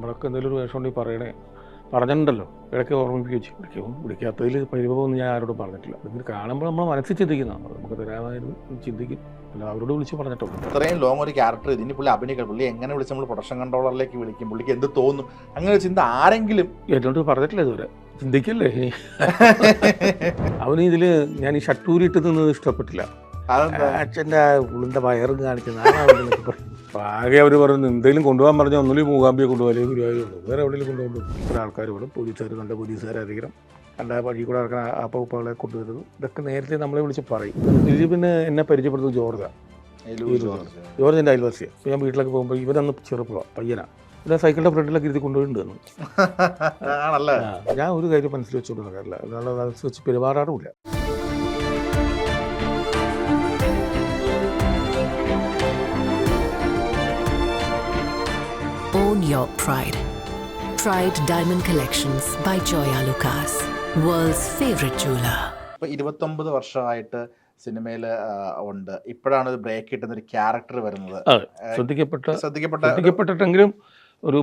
നമ്മളൊക്കെ എന്തെങ്കിലും ഒരു വേഷം ഉണ്ടെങ്കിൽ പറയണേ, പറഞ്ഞിട്ടുണ്ടല്ലോ, ഇടയ്ക്ക് ഓർമ്മിപ്പിക്കും. വിളിക്കാത്തതിൽ പരിഭവമൊന്നും ഞാൻ ആരോടും പറഞ്ഞിട്ടില്ല. ഇതിന് കാണുമ്പോൾ നമ്മൾ മനസ്സിൽ ചിന്തിക്കുന്നതാണ്, നമുക്ക് തരാമായിരുന്നു ചിന്തിക്കും, അല്ല അവരോട് വിളിച്ച് പറഞ്ഞിട്ടുള്ളൂ. ഇത്രയും ലോങ് ഒരു ക്യാരക്ടർ ഇതിന് പുള്ളി അഭിനയിക്കണം, പുള്ളി എങ്ങനെ വിളിച്ച് നമ്മൾ പ്രൊഡക്ഷൻ കൺട്രോളറിലേക്ക് വിളിക്കും, പുള്ളിക്ക് എന്ത് തോന്നും, അങ്ങനെ ചിന്ത ആരെങ്കിലും എന്നോട് പറഞ്ഞിട്ടില്ല ഇതുവരെ. ചിന്തിക്കല്ലേ അവന് ഇതിൽ ഞാൻ ഈ ഷട്ടൂരി ഇട്ട് നിന്നത് ഇഷ്ടപ്പെട്ടില്ല. അച്ഛൻ്റെ ഉള്ളിൻ്റെ വയറും കാണിക്കുന്ന ആകെ അവർ പറഞ്ഞു എന്തെങ്കിലും കൊണ്ടുപോകാൻ പറഞ്ഞാൽ ഒന്നുമില്ല മൂകാംബിയെ കൊണ്ടുപോകാൻ ഗുരുവായൂർ വേറെ എവിടെയെങ്കിലും കൊണ്ടുപോകും. ഇത്ര ആൾക്കാർ ഇവിടെ പോലീസുകാർ കണ്ട പോലീസുകാരറിയണം, കണ്ട വഴി കൂടെ നടക്കുന്ന അപ്പുപ്പകളെ കൊണ്ടുവരുന്നത്, ഇതൊക്കെ നേരത്തെ നമ്മളെ വിളിച്ച് പറയും. ഇതിൽ പിന്നെ എന്നെ പരിചയപ്പെടുന്നത് ജോർജിൻ്റെ അയൽവാസിയാണ്. അപ്പോൾ ഞാൻ വീട്ടിലൊക്കെ പോകുമ്പോൾ ഇവരന്ന് ചെറുപ്പമാണ്, പയ്യനാണ്. പിന്നെ സൈക്കിളിൻ്റെ ഫ്രണ്ടിലൊക്കെ ഇരുത്തി കൊണ്ടുപോയിട്ടുണ്ടെന്ന്. ഞാൻ ഒരു കാര്യം മനസ്സിൽ വെച്ചുകൊണ്ട് നടക്കാറില്ല, അതാണ് മനസ്സിൽ വെച്ച് പെരുമാറാറുമില്ല. Own your pride. Pride Diamond Collections by Joya Lucas, world's favorite jeweler. ഇപ്പോൾ 29 വർഷമായിട്ട് സിനിമയിൽ ഉണ്ട്. ഇപ്പോഴാണ് ഒരു ബ്രേക്ക് കിട്ടുന്ന ഒരു ക്യാരക്ടർ വരുന്നത്. ശ്രദ്ധിക്കപ്പെട്ടിട്ടെങ്കിലും ഒരു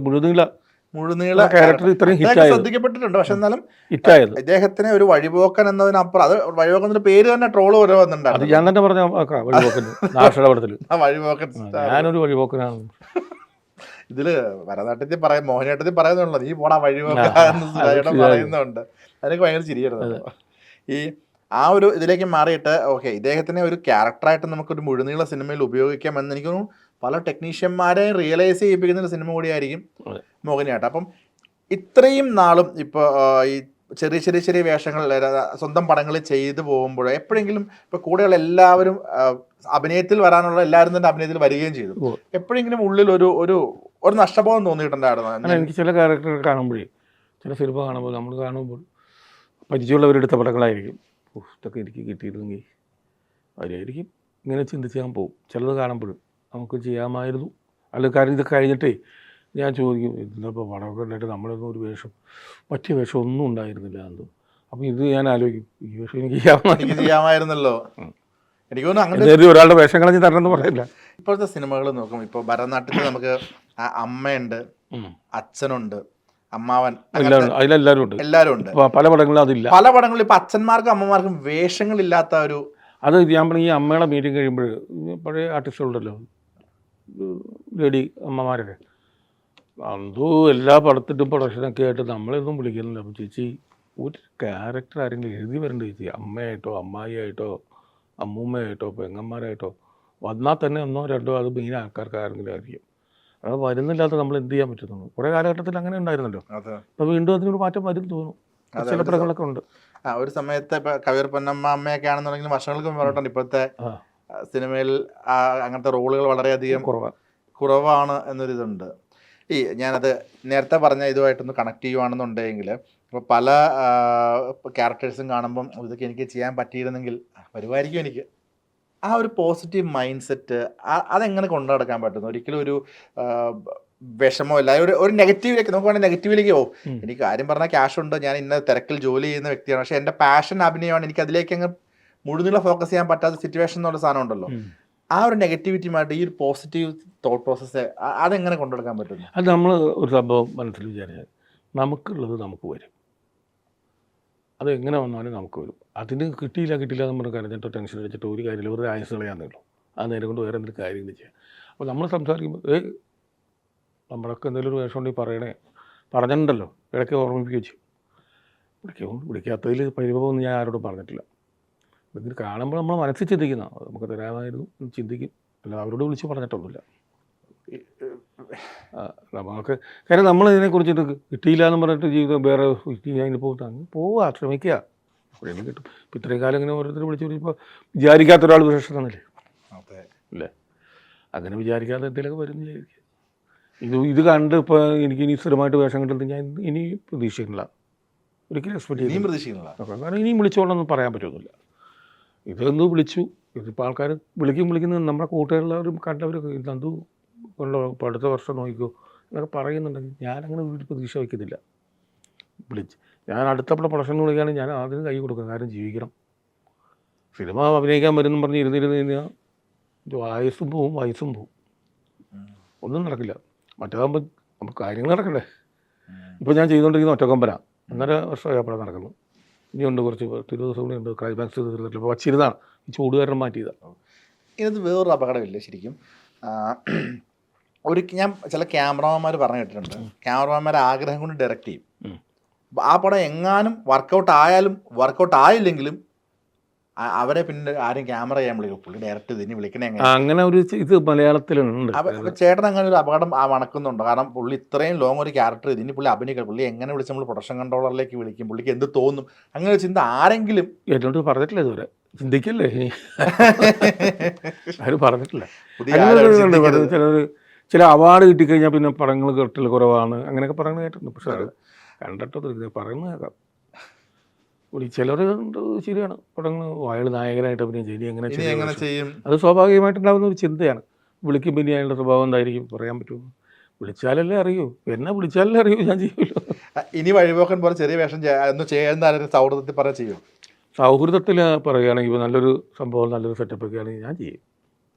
മുഴുനീള ക്യാരക്ടർ ഇത്രയും ഹിറ്റായത് ശ്രദ്ധിക്കപ്പെട്ടിട്ടുണ്ട്. പക്ഷെ എന്നാലും ഇദ്ദേഹത്തിന് ഒരു വഴിപോക്കൻ എന്നതിനപ്പുറം, അത് വഴിപോക്കന്റെ പേര് തന്നെ ട്രോള് വരെ വന്നിട്ടുണ്ടായിരുന്നു. അത് ഞാൻ തന്നെ പറഞ്ഞ വഴിപോക്കൻ നാഷണപടത്തിൽ വഴിപോക്കൻ ഞാനൊരു വഴിപോക്കനാണ്. ഇതില് ഭരതനാട്യത്തിൽ പറയാം, മോഹിനിയാട്ടത്തിൽ പറയുന്നുണ്ടല്ലോ, നീ പോടാ വഴിപോക്കൻ പറയുന്നുണ്ട്. അതൊക്കെ ഭയങ്കര ചിരിയായിരുന്നു. ഈ ആ ഒരു ഇതിലേക്ക് മാറിയിട്ട് ഓക്കെ ഇദ്ദേഹത്തിനെ ഒരു ക്യാരക്ടറായിട്ട് നമുക്കൊരു മുഴുനീള സിനിമയിൽ ഉപയോഗിക്കാമെന്ന് എനിക്ക് തോന്നുന്നു പല ടെക്നീഷ്യന്മാരെയും റിയലൈസ് ചെയ്യിപ്പിക്കുന്ന ഒരു സിനിമ കൂടിയായിരിക്കും മോഹിനിയാട്ടം. അപ്പം ഇത്രയും നാളും ഇപ്പോൾ ഈ ചെറിയ വേഷങ്ങൾ സ്വന്തം പടങ്ങളിൽ ചെയ്തു പോകുമ്പോൾ എപ്പോഴെങ്കിലും ഇപ്പോൾ കൂടെയുള്ള എല്ലാവരും അഭിനയത്തിൽ വരാനുള്ള എല്ലാവരും തന്നെ അഭിനയത്തിൽ വരികയും ചെയ്തു, എപ്പോഴെങ്കിലും ഉള്ളിൽ ഒരു നഷ്ടബോധം തോന്നിയിട്ടുണ്ടായിരുന്നു? എനിക്ക് ചില ക്യാരക്ടർ കാണുമ്പോഴേ, ചില സിനിമ കാണുമ്പോൾ പരിചയമുള്ളവരെടുത്ത പടങ്ങളായിരിക്കും, ഇതൊക്കെ എനിക്ക് കിട്ടിയിരുന്നെങ്കിൽ അവരായിരിക്കും ഇങ്ങനെ ചിന്തിച്ച് ഞാൻ പോകും. ചിലത് കാണുമ്പോഴും നമുക്ക് ചെയ്യാമായിരുന്നു, അല്ലെങ്കിൽ കാര്യം ഇത് കഴിഞ്ഞിട്ടേ ഞാൻ ചോദിക്കും, ഇതിപ്പോൾ പടമൊക്കെ ഉണ്ടായിട്ട് നമ്മളൊന്നും ഒരു പറ്റിയ വേഷം ഒന്നും ഉണ്ടായിരുന്നില്ല എന്തോ. അപ്പം ഇത് ഞാൻ ആലോചിക്കും, ഈ വേഷം എനിക്ക് ചെയ്യാമായിരുന്നല്ലോ. എനിക്ക് തോന്നുന്നു അങ്ങനെ ഒരാളുടെ വേഷം കളഞ്ഞ് തരണമെന്ന് പറയില്ല. ഇപ്പോഴത്തെ സിനിമകൾ നോക്കും, ഇപ്പോൾ ഭരതനാട്യത്തിൽ നമുക്ക് അമ്മയുണ്ട്, അച്ഛനുണ്ട്, അമ്മാവൻ, അതിലെല്ലാവരും ഉണ്ട്. പല പടങ്ങളിലും അതില്ല. പല പടങ്ങളിലും ഇപ്പം അച്ഛന്മാർക്കും അമ്മമാർക്കും വേഷങ്ങളില്ലാത്ത ഒരു അത് ഞാൻ പറഞ്ഞ ഈ അമ്മയുടെ മീറ്റിംഗ് കഴിയുമ്പോൾ പഴയ ആർട്ടിസ്റ്റുകളുണ്ടല്ലോ, ലേഡി അമ്മമാരൊക്കെ, എന്തോ എല്ലാ പടത്തിൻ്റെ പ്രൊഡക്ഷനൊക്കെ ആയിട്ട് നമ്മളെയൊന്നും വിളിക്കുന്നില്ല. അപ്പം ചേച്ചി ഒരു ക്യാരക്ടർ ആരെങ്കിലും എഴുതി വരേണ്ട ചേച്ചി, അമ്മയായിട്ടോ അമ്മായിയായിട്ടോ അമ്മൂമ്മയായിട്ടോ പെങ്ങന്മാരായിട്ടോ വന്നാൽ തന്നെ ഒന്നോ രണ്ടോ അത് മെയിൻ ആൾക്കാർക്ക് ആരെങ്കിലും ആയിരിക്കും. അത് വരുന്നില്ലാത്ത നമ്മൾ എന്ത് ചെയ്യാൻ പറ്റുന്നു? കുറേ കാലഘട്ടത്തിൽ അങ്ങനെ ഉണ്ടായിരുന്നല്ലോ. അപ്പോൾ വീണ്ടും അതിനൊരു മാറ്റം വരും തോന്നുന്നു. ചില പടങ്ങളൊക്കെ ഉണ്ട്. ഒരു സമയത്ത് ഇപ്പം കവിയൂർ പൊന്നമ്മ അമ്മയൊക്കെ ആണെന്നുണ്ടെങ്കിൽ വർഷങ്ങൾക്ക് മുമ്പോട്ടുണ്ട്. ഇപ്പോഴത്തെ സിനിമയിൽ അങ്ങനത്തെ റോളുകൾ വളരെയധികം കുറവാണ് എന്നൊരിതുണ്ട്. ഞാനത് നേരത്തെ പറഞ്ഞ ഇതുമായിട്ടൊന്ന് കണക്ട് ചെയ്യുവാണെന്നുണ്ടെങ്കിൽ ഇപ്പോൾ പല ക്യാരക്ടേഴ്സും കാണുമ്പം ഇതൊക്കെ എനിക്ക് ചെയ്യാൻ പറ്റിയിരുന്നെങ്കിൽ വരുമായിരിക്കും എനിക്ക്. ആ ഒരു പോസിറ്റീവ് മൈൻഡ് സെറ്റ് അതെങ്ങനെ കൊണ്ടു നടക്കാൻ പറ്റുന്നു? ഒരിക്കലും ഒരു വിഷമോ ഇല്ല, ഒരു നെഗറ്റീവിലേക്ക് നമുക്ക് വേണമെങ്കിൽ നെഗറ്റീവിലേക്ക് പോകും. എനിക്ക് കാര്യം പറഞ്ഞാൽ ക്യാഷ് ഉണ്ട്, ഞാൻ ഇന്ന തിരക്കിൽ ജോലി ചെയ്യുന്ന വ്യക്തിയാണ്, പക്ഷേ എൻ്റെ പാഷൻ അഭിനയമാണ്, എനിക്ക് അതിലേക്ക് അങ്ങ് മുഴുനീളം ഫോക്കസ് ചെയ്യാൻ പറ്റാത്ത സിറ്റുവേഷൻ എന്നുള്ള സാധനം ഉണ്ടല്ലോ. ആ ഒരു നെഗറ്റിവിറ്റിയുമായിട്ട് ഈ ഒരു പോസിറ്റീവ് തോട്ട് പ്രോസസ്സ് അതെങ്ങനെ കൊണ്ടുനടക്കാൻ പറ്റുന്നു? അത് നമ്മൾ ഒരു സംഭവം മനസ്സിൽ വിചാരിച്ചാൽ നമുക്കുള്ളത് നമുക്ക് വരും, അതെങ്ങനെ വന്നാലും നമുക്ക് വരും. അതിന് കിട്ടിയില്ല എന്ന് പറഞ്ഞ് കരഞ്ഞിട്ടോ ടെൻഷൻ അടിച്ചിട്ടോ ഒരു കാര്യമില്ല, വെറുതെ ആയുസ് കളയാന്നുള്ളൂ. ആ നേരം കൊണ്ട് വേറെ എന്തെങ്കിലും കാര്യങ്ങൾ ചെയ്യാം. അപ്പോൾ നമ്മൾ സംസാരിക്കുമ്പോൾ നമ്മളൊക്കെ എന്തെങ്കിലും ഒരു വേഷം ഉണ്ടെങ്കിൽ പറയണേ, പറഞ്ഞിട്ടുണ്ടല്ലോ, ഇടയ്ക്ക് ഓർമ്മിപ്പിക്കുകയും വിളിക്കാത്തതിൽ പരിഭവമൊന്നും ഞാൻ ആരോടും പറഞ്ഞിട്ടില്ല. ഇതിന് കാണുമ്പോൾ നമ്മൾ മനസ്സിൽ ചിന്തിക്കുന്നതാണ്, നമുക്ക് തരാമായിരുന്നു ചിന്തിക്കും, അല്ല അവരോട് വിളിച്ച് പറഞ്ഞിട്ടൊന്നുമില്ല. നമുക്ക് കാര്യം നമ്മൾ ഇതിനെക്കുറിച്ചിട്ട് കിട്ടിയില്ല എന്ന് പറഞ്ഞിട്ട് ജീവിതം വേറെ അതിന് പോവുക ശ്രമിക്കുക, എപ്പോഴെങ്കിലും കിട്ടും. ഇപ്പം ഇത്രയും കാലം ഇങ്ങനെ ഓരോരുത്തർ വിളിച്ച് വിളിച്ചപ്പോൾ വിചാരിക്കാത്ത ഒരാൾ വിശേഷം തന്നില്ലേ അല്ലേ? അങ്ങനെ വിചാരിക്കാതെ എന്തെങ്കിലുമൊക്കെ വരും വിചാരിക്കുക. ഇത് കണ്ട് ഇപ്പോൾ എനിക്ക് ഇനി സ്ഥിരമായിട്ട് വേഷം കിട്ടുന്നത് ഞാൻ ഇനി പ്രതീക്ഷിക്കുന്നില്ല, ഒരിക്കലും എക്സ്പെക്ട് പ്രതീക്ഷിക്കുന്നില്ല. കാരണം ഇനിയും വിളിച്ചോളൊന്നും പറയാൻ പറ്റുന്നില്ല. ഇതൊന്ന് വിളിച്ചു, ഇതിപ്പോൾ ആൾക്കാർ വിളിക്കുന്നത് നമ്മുടെ കൂട്ടുകാരെല്ലാവരും കണ്ടവരൊക്കെ നന്ദു കൊണ്ടോ ഇപ്പോൾ അടുത്ത വർഷം നോക്കിക്കോ എന്നൊക്കെ പറയുന്നുണ്ടെങ്കിൽ ഞാനങ്ങനെ ഒരു പ്രതീക്ഷ വയ്ക്കുന്നില്ല. ഞാൻ അടുത്ത പ്രൊഡക്ഷൻ വിളിക്കുകയാണെങ്കിൽ ഞാൻ ആദ്യം കൈ കൊടുക്കും, കാരണം ജീവിക്കണം. സിനിമ അഭിനയിക്കാൻ വരുമെന്നും പറഞ്ഞ് ഇരുന്നിരുന്ന് കഴിഞ്ഞാൽ വയസ്സും പോവും, ഒന്നും നടക്കില്ല. മറ്റേതാകുമ്പോൾ നമുക്ക് കാര്യങ്ങൾ നടക്കണ്ടേ. ഇപ്പോൾ ഞാൻ ചെയ്തുകൊണ്ടിരിക്കുന്ന ഒറ്റക്കൊമ്പനാണ്, 1.5 വർഷമായി അപ്പോൾ നടക്കുന്നു. ഇനിയുണ്ട് കുറച്ച് 20 ദിവസം കൂടി ഉണ്ട് ക്ലൈമാക്സ് തീർന്നിട്ടില്ല. ഇപ്പോൾ വച്ചിരുന്നതാണ്, ഈ ചൂട് കാരണം മാറ്റിയതാണ്. ഇതിനകത്ത് വേറൊരു അപകടമില്ല ശരിക്കും. ഞാൻ ചില ക്യാമറമാന്മാർ പറഞ്ഞു കേട്ടിട്ടുണ്ട്, ക്യാമറമാന്മാർ ആഗ്രഹം കൊണ്ട് ഡയറക്റ്റ് ചെയ്യും. ആ പടം എങ്ങാനും വർക്കൗട്ട് ആയാലും വർക്കൗട്ട് ആയില്ലെങ്കിലും അവരെ പിന്നെ ആരും ക്യാമറ ചെയ്യാൻ വിളിക്കും, പുള്ളി ഡയറക്റ്റ് ഇതിന് വിളിക്കണേ അങ്ങനെ ഒരു ഇത് മലയാളത്തിലുണ്ട്. അപ്പോൾ ചേട്ടൻ അങ്ങനെ ഒരു അപകടം മണക്കുന്നുണ്ടോ? കാരണം പുള്ളി ഇത്രയും ലോങ് ഒരു ക്യാരക്ടർ ഇതിന് പുള്ളി അഭിനയിക്കണം, പുള്ളി എങ്ങനെ വിളിച്ച് നമ്മൾ പ്രൊഡക്ഷൻ കൺട്രോളറിലേക്ക് വിളിക്കും, പുള്ളിക്ക് എന്ത് തോന്നും, അങ്ങനെ ഒരു ചിന്ത ആരെങ്കിലും എന്നോട് പറഞ്ഞിട്ടില്ല ഇതുവരെ. ചിന്തിക്കല്ലേ ആരും പറഞ്ഞിട്ടില്ല. ചില അവാർഡ് കിട്ടിക്കഴിഞ്ഞാൽ പിന്നെ പടങ്ങൾ കേട്ടിൽ കുറവാണ് അങ്ങനെയൊക്കെ പറയുന്നത് കേട്ടിട്ടുണ്ട്. പക്ഷെ അത് കണ്ടിട്ടൊന്നും പറയുന്നത് കേൾക്കാം. ചിലർ ശരിയാണ്, പടങ്ങൾ അയാൾ നായകനായിട്ട് അഭിനയം ചെയ്യും, എങ്ങനെ ചെയ്യും, അത് സ്വാഭാവികമായിട്ടുണ്ടാകുന്ന ഒരു ചിന്തയാണ്. വിളിക്കുമ്പോൾ ഇനി അയാളുടെ സ്വഭാവം എന്തായിരിക്കും പറയാൻ പറ്റുമോ? വിളിച്ചാലല്ലേ അറിയൂ, എന്നെ വിളിച്ചാലല്ലേ അറിയൂ, ഞാൻ ചെയ്യുമല്ലോ. ഇനി വഴിപോക്കൻ പോലെ ചെറിയ വേഷം ചെയ്യുന്ന സൗഹൃദത്തിൽ പറയാൻ ചെയ്യും. സൗഹൃദത്തിൽ പറയുകയാണെങ്കിൽ ഇപ്പോൾ നല്ലൊരു സംഭവം നല്ലൊരു സെറ്റപ്പ് ഒക്കെ ആണെങ്കിൽ ഞാൻ ചെയ്യും.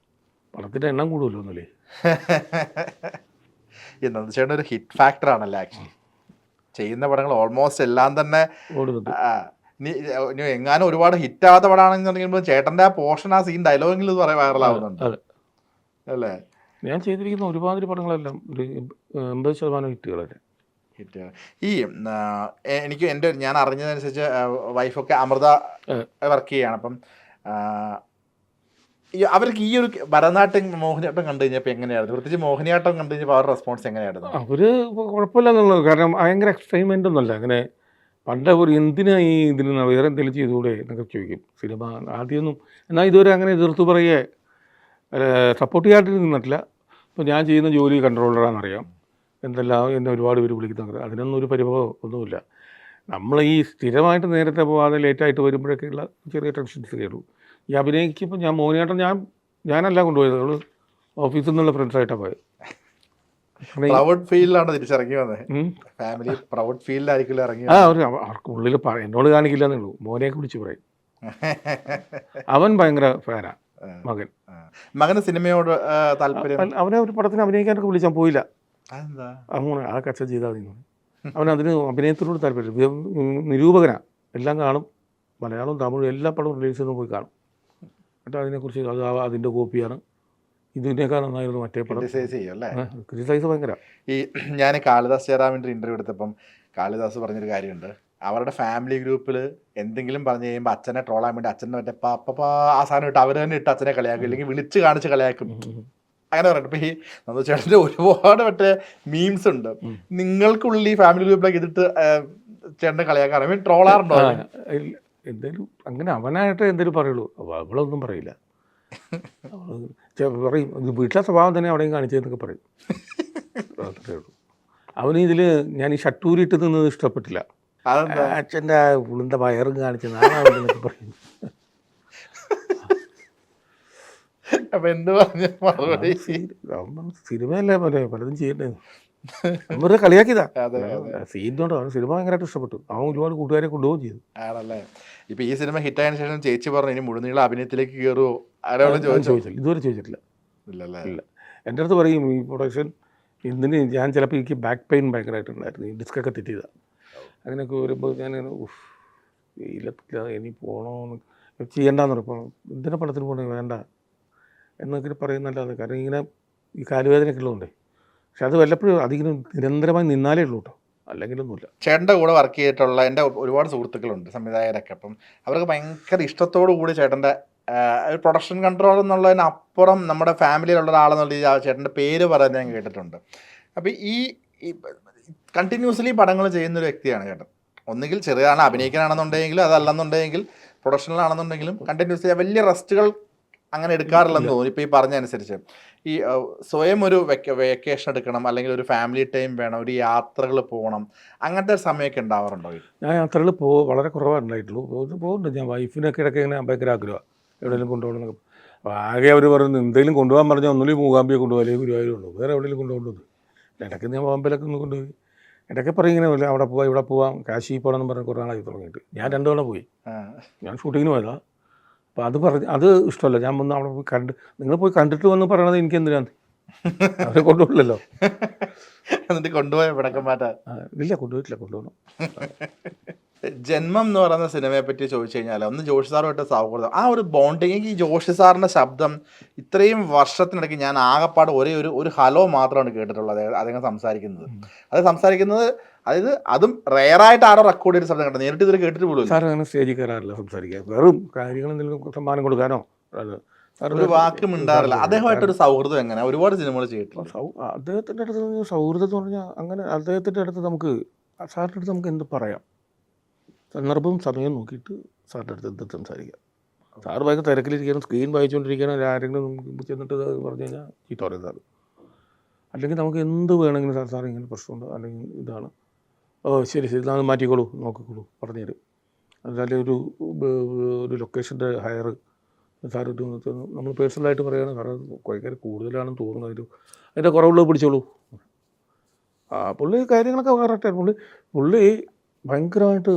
പണത്തിൻ്റെ എണ്ണം കൂടുമല്ലോ ഒന്നുമില്ലേ. ചേട്ടൻ ഒരു ഹിറ്റ് ഫാക്ടർ ആണല്ലോ ആക്ച്വലി. ചെയ്യുന്ന പടങ്ങൾ ഓൾമോസ്റ്റ് എല്ലാം തന്നെ ഓടുന്നുണ്ട്. ഇനി എങ്ങാനും ഒരുപാട് ഹിറ്റാവാത്ത പടമാണെന്നുണ്ടെങ്കിൽ ചേട്ടൻ്റെ ആ പോർഷൻ, ആ സീൻ ഡയലോഗെങ്കിലും ഇത് പറയാൻ വൈറലാവുന്നുണ്ട് അല്ലേ? ഞാൻ ചെയ്തിരിക്കുന്ന ഒരുപാട് പടങ്ങളെല്ലാം ഒരു 80% ഹിറ്റുകളല്ലേ. ഹിറ്റുകൾ. ഈ എനിക്ക് ഞാൻ അറിഞ്ഞതനുസരിച്ച് വൈഫൊക്കെ അമൃത വർക്ക് ചെയ്യുകയാണ്. അപ്പം അവർക്ക് ഈ ഒരു ഭരതനാട്യം മോഹിനിയാട്ടം കണ്ടു കഴിഞ്ഞപ്പോൾ എങ്ങനെയായിരുന്നു? പ്രത്യേകിച്ച് മോഹിനിയാട്ടം കണ്ടു കഴിഞ്ഞപ്പോൾ അവരുടെ റെസ്പോൺസ് എങ്ങനെയായിരുന്നു? അവർ കുഴപ്പമില്ല എന്നുള്ളത്. കാരണം ഭയങ്കര എക്സ്പെരിമെൻ്റ് ഒന്നുമല്ല. അങ്ങനെ പണ്ട് ഒരു എന്തിനാ ഈ ഇതിൽ നിന്ന് വേറെ എന്തെങ്കിലും ചെയ്തുകൂടെ എന്നൊക്കെ ചോദിക്കും. സിനിമ ആദ്യമൊന്നും എന്നാൽ ഇതുവരെ അങ്ങനെ എതിർത്ത് പറയുകയെ സപ്പോർട്ട് ചെയ്യാനായിട്ട് നിന്നിട്ടില്ല. ഇപ്പോൾ ഞാൻ ചെയ്യുന്ന ജോലി കൺട്രോളറാണെന്നറിയാം, എന്തെല്ലാം എന്നെ ഒരുപാട് പേര് വിളിക്കുന്നുണ്ട്. അതിനൊന്നും ഒരു പരിഭവം ഒന്നുമില്ല. നമ്മൾ ഈ സ്ഥിരമായിട്ട് നേരത്തെ പോകാതെ ലേറ്റായിട്ട് വരുമ്പോഴൊക്കെയുള്ള ചെറിയ ടെൻഷൻസൊക്കെ ഉള്ളൂ. ഈ അഭിനയിക്കുമ്പോൾ ഞാൻ മോഹിനിയാട്ടം ഞാനല്ല കൊണ്ടുപോയത്, അവൾ ഓഫീസിൽ നിന്നുള്ള ഫ്രണ്ട്സായിട്ടാണ് പോയത്. പ്രൗഡ് ഫീൽഡിലാണ് തിരിച്ചിറങ്ങി വന്നത്. ഫാമിലി പ്രൗഡ് ഫീൽഡിലായിരിക്കില്ല ഇറങ്ങി. അവർക്ക് ഉള്ളിൽ എന്നോട് കാണിക്കില്ലെന്നേ ഉള്ളൂ, മോനെയൊക്കെ വിളിച്ച് പറയും. അവൻ ഭയങ്കര ഫാനാണ് മകന് സിനിമയോട് താല്പര്യം. അവനെ ഒരു പടത്തിന് അഭിനയിക്കാനൊക്കെ വിളിച്ചാൽ പോയില്ല. അങ്ങനെ ആ കച്ച ചെയ്താൽ മതി. അവനതിന് അഭിനയത്തിനോട് താല്പര്യം. നിരൂപകനാണ്, എല്ലാം കാണും, മലയാളവും തമിഴും എല്ലാ പടവും റിലീസ് ചെയ്ത് പോയി കാണും. എന്നിട്ട് അതിനെക്കുറിച്ച് അതിൻ്റെ കോപ്പിയാണ്, ഇതിനേക്കാൾ നന്നായിരുന്നു മറ്റേ പടം. ക്രിറ്റിസൈസ് ഭയങ്കര. ഈ ഞാൻ കാളിദാസ് ജയറാമിൻ്റെ ഇൻ്റർവ്യൂ എടുത്തപ്പം കാളിദാസ് പറഞ്ഞൊരു കാര്യമുണ്ട്, അവരുടെ ഫാമിലി ഗ്രൂപ്പിൽ എന്തെങ്കിലും പറഞ്ഞു കഴിയുമ്പോൾ അച്ഛനെ ട്രോളാൻ വേണ്ടി അച്ഛനെ മറ്റേ പാപ്പാ ആ സാധനം ഇട്ട് അവർ തന്നെ ഇട്ട് അച്ഛനെ കളിയാക്കും, അല്ലെങ്കിൽ വിളിച്ച് കാണിച്ച് കളിയാക്കും, അങ്ങനെ പറഞ്ഞിട്ട്. ഇപ്പം ഈ നന്ദുചേട്ടൻ്റെ ഒരുപാട് മറ്റേ മീംസ് ഉണ്ട്. നിങ്ങൾക്കുള്ളിൽ ഈ ഫാമിലി ഗ്രൂപ്പിലേക്ക് ഇതിട്ട് ചേട്ടനെ കളിയാക്കാറ്, മീൻ ട്രോളാറുണ്ടോ? എന്തേലും അങ്ങനെ അവനായിട്ട് എന്തേലും പറയുള്ളൂ, അവളൊന്നും പറയില്ല. പറയും വീട്ടിലെ സ്വഭാവം തന്നെ അവിടെയും കാണിച്ചതെന്നൊക്കെ പറയും. അത്രേ ഉള്ളൂ. അവന് ഇതിൽ ഞാൻ ഈ ഷട്ടൂരിട്ട് നിന്നത് ഇഷ്ടപ്പെട്ടില്ല. അച്ഛൻ്റെ ഉളുந்த വയറും കാണിച്ച് നാളെ പറയും. അപ്പം എന്ത് പറഞ്ഞു മറുപടി? സിനിമയല്ലേ പോലെ പലതും ചെയ്യണ്ടേ, വെറുതെ കളിയാക്കിയതാ. സീനുണ്ടോ അവൻ സിനിമ ഭയങ്കരമായിട്ട് ഇഷ്ടപ്പെട്ടു, അവൻ ഒരുപാട് കൂട്ടുകാരെ കൊണ്ടുപോകും ചെയ്തു. ആണല്ലേ? ഇപ്പം ഈ സിനിമ ഹിറ്റായതിനു ശേഷം ചേച്ചി പറഞ്ഞു ഇനി മുഴുനീള അഭിനയത്തിലേക്ക് കയറുമോ? ആരോടും ചോദിച്ചില്ല, ഇതുവരെ ചോദിച്ചിട്ടില്ല. ഇല്ല, എൻ്റെ അടുത്ത് പറയും ഈ പ്രൊഡക്ഷൻ എന്തിന്. ഞാൻ ചിലപ്പോൾ എനിക്ക് ബാക്ക് പെയിൻ ഭയങ്കരമായിട്ടുണ്ടായിരുന്നു, ഈ ഡിസ്കൊക്കെ തെറ്റിയതാണ്. അങ്ങനെയൊക്കെ വരുമ്പോൾ ഞാനിങ്ങനെ ഇല്ല ഇനി പോകണമെന്ന് ചെയ്യേണ്ടെന്ന് പറയും. എന്തിനാ പടത്തിന് പോകണേ വേണ്ട എന്നൊക്കെ പറയുന്നല്ലാതെ. കാരണം ഇങ്ങനെ ഈ കാലുവേദനയൊക്കെ ഉള്ളതുകൊണ്ടേ. പക്ഷെ അത് വല്ലപ്പോഴും അതിങ്ങനെ നിരന്തരമായി നിന്നാലേ ഉള്ളൂ കേട്ടോ, അല്ലെങ്കിലൊന്നുമില്ല. ചേട്ടൻ്റെ കൂടെ വർക്ക് ചെയ്തിട്ടുള്ള എൻ്റെ ഒരുപാട് സുഹൃത്തുക്കളുണ്ട് സംവിധായകരൊക്കെ. അപ്പം അവർക്ക് ഭയങ്കര ഇഷ്ടത്തോടു കൂടി ചേട്ടൻ്റെ ഒരു പ്രൊഡക്ഷൻ കൺട്രോൾ എന്നുള്ളതിനപ്പുറം നമ്മുടെ ഫാമിലിയിലുള്ള ഒരാളെന്നുള്ള ചേട്ടൻ്റെ പേര് പറയാൻ ഞാൻ കേട്ടിട്ടുണ്ട്. അപ്പോൾ ഈ കണ്ടിന്യൂസ്ലി പടങ്ങൾ ചെയ്യുന്നൊരു വ്യക്തിയാണ് ചേട്ടൻ. ഒന്നുകിൽ ചെറിയതാണ് അഭിനയിക്കാനാണെന്നുണ്ടെങ്കിൽ, അതല്ലെന്നുണ്ടെങ്കിൽ പ്രൊഡക്ഷനിലാണെന്നുണ്ടെങ്കിലും കണ്ടിന്യൂസ്ലി വലിയ റെസ്റ്റുകൾ അങ്ങനെ എടുക്കാറില്ലെന്ന് തോന്നി. ഇപ്പോൾ ഈ പറഞ്ഞ അനുസരിച്ച് ഈ സ്വയം ഒരു വെക്കേഷൻ എടുക്കണം, അല്ലെങ്കിൽ ഒരു ഫാമിലി ടൈം വേണം, ഒരു യാത്രകൾ പോകണം, അങ്ങനത്തെ സമയമൊക്കെ ഉണ്ടാവാറുണ്ടോ? ഞാൻ യാത്രകൾ വളരെ കുറവായിട്ടുള്ളൂ. പോകുന്നുണ്ട്. ഞാൻ വൈഫിനൊക്കെ ഇടയ്ക്ക് ഇങ്ങനെ ഭയങ്കര ആഗ്രഹമാണ് എവിടെയെങ്കിലും കൊണ്ടുപോകണമെന്നൊക്കെ. അപ്പോൾ ആകെ അവർ പറയുന്നത് എന്തെങ്കിലും കൊണ്ടുപോകാൻ പറഞ്ഞാൽ ഒന്നുമില്ല മൂകാംബിയെ കൊണ്ടുപോകും, അല്ലെങ്കിൽ ഗുരുവായൂർ കൊണ്ടുപോകും, വേറെ എവിടെയെങ്കിലും കൊണ്ടുപോകുന്നത്. ഇടയ്ക്ക് ഞാൻ ബോംബെയിലൊക്കെ ഒന്ന് കൊണ്ടുപോയി ഇടയ്ക്ക് പറയും ഇങ്ങനെ അവിടെ പോവാം ഇവിടെ പോവാം കാശി പോകണമെന്ന് പറഞ്ഞ് കുറേ നാളായി തുടങ്ങിയിട്ട്. ഞാൻ 2 തവണ പോയി, ഞാൻ ഷൂട്ടിങ്ങിന് പോയതാണ്. അപ്പോൾ അത് ഇഷ്ടമല്ല. ഞാൻ വന്ന് അവിടെ പോയി നിങ്ങൾ പോയി കണ്ടിട്ട് വന്ന് പറയണത് എനിക്ക് എന്തിനാണ്? അവരെ കൊണ്ടുപോയില്ലല്ലോ. എന്നിട്ട് കൊണ്ടുപോയ പിടക്കം മാറ്റാൻ. ഇല്ല, കൊണ്ടുപോയിട്ടില്ല, കൊണ്ടുപോകണം. ജന്മം എന്ന് പറയുന്ന സിനിമയെ പറ്റി ചോദിച്ചു കഴിഞ്ഞാൽ ഒന്ന് ജോഷി സാറുമായിട്ട് സൗഹൃദം, ആ ഒരു ബോണ്ടിങ്, ഈ ജോഷി സാറിൻ്റെ ശബ്ദം ഇത്രയും വർഷത്തിനിടയ്ക്ക് ഞാൻ ആകെപ്പാട് ഒരു ഹലോ മാത്രമാണ് കേട്ടിട്ടുള്ളത് അദ്ദേഹം സംസാരിക്കുന്നത്. അത് സംസാരിക്കുന്നത് അതായത് അതും റെയറായിട്ട് ആരോ റെക്കോർഡ് ചെയ്ത ശബ്ദം കേട്ടോ, നേരിട്ട് ഇതുവരെ കേട്ടിട്ട് പോലും. സാർ അങ്ങനെ സ്റ്റേജിൽ കയറാറില്ല, സംസാരിക്കാൻ വെറും കാര്യങ്ങൾ എന്തെങ്കിലും സമ്മാനം കൊടുക്കാനോ ഒരു വാക്ക് മിണ്ടാറില്ല. അദ്ദേഹമായിട്ടൊരു സൗഹൃദം എങ്ങനെ? ഒരുപാട് സിനിമകൾ ചെയ്തിട്ടുണ്ട്. അദ്ദേഹത്തിൻ്റെ അടുത്ത് സൗഹൃദം എന്ന് പറഞ്ഞാൽ അങ്ങനെ അദ്ദേഹത്തിൻ്റെ അടുത്ത് നമുക്ക് സാറിൻ്റെ അടുത്ത് നമുക്ക് എന്ത് പറയാം, സന്ദർഭവും സമയം നോക്കിയിട്ട് സാറിൻ്റെ അടുത്ത് എന്ത് സംസാരിക്കാം. സാറ് ഭയങ്കര തിരക്കിലിരിക്കണം, സ്ക്രീൻ വായിച്ചുകൊണ്ടിരിക്കണം, ആരെങ്കിലും ചെന്നിട്ട് പറഞ്ഞു കഴിഞ്ഞാൽ ചീത്ത പറയും സാറ്. അല്ലെങ്കിൽ നമുക്ക് എന്ത് വേണമെങ്കിലും സാർ ഇങ്ങനെ പ്രശ്നമുണ്ട്, അല്ലെങ്കിൽ ഇതാണ്, ശരി ശരി അത് മാറ്റിക്കോളൂ, നോക്കിക്കോളൂ, പറഞ്ഞു തരും. അതല്ലേ ഒരു ലൊക്കേഷൻ്റെ ഹയർ സാർ നമ്മൾ പേഴ്സണലായിട്ട് പറയുകയാണ്, സാറ് കുറേ കൂടുതലാണെന്ന് തോന്നുന്നു, അതിൻ്റെ കുറവുള്ളത് പിടിച്ചോളൂ. പുള്ളി കാര്യങ്ങളൊക്കെ കറക്റ്റാണ്. പുള്ളി ഭയങ്കരമായിട്ട്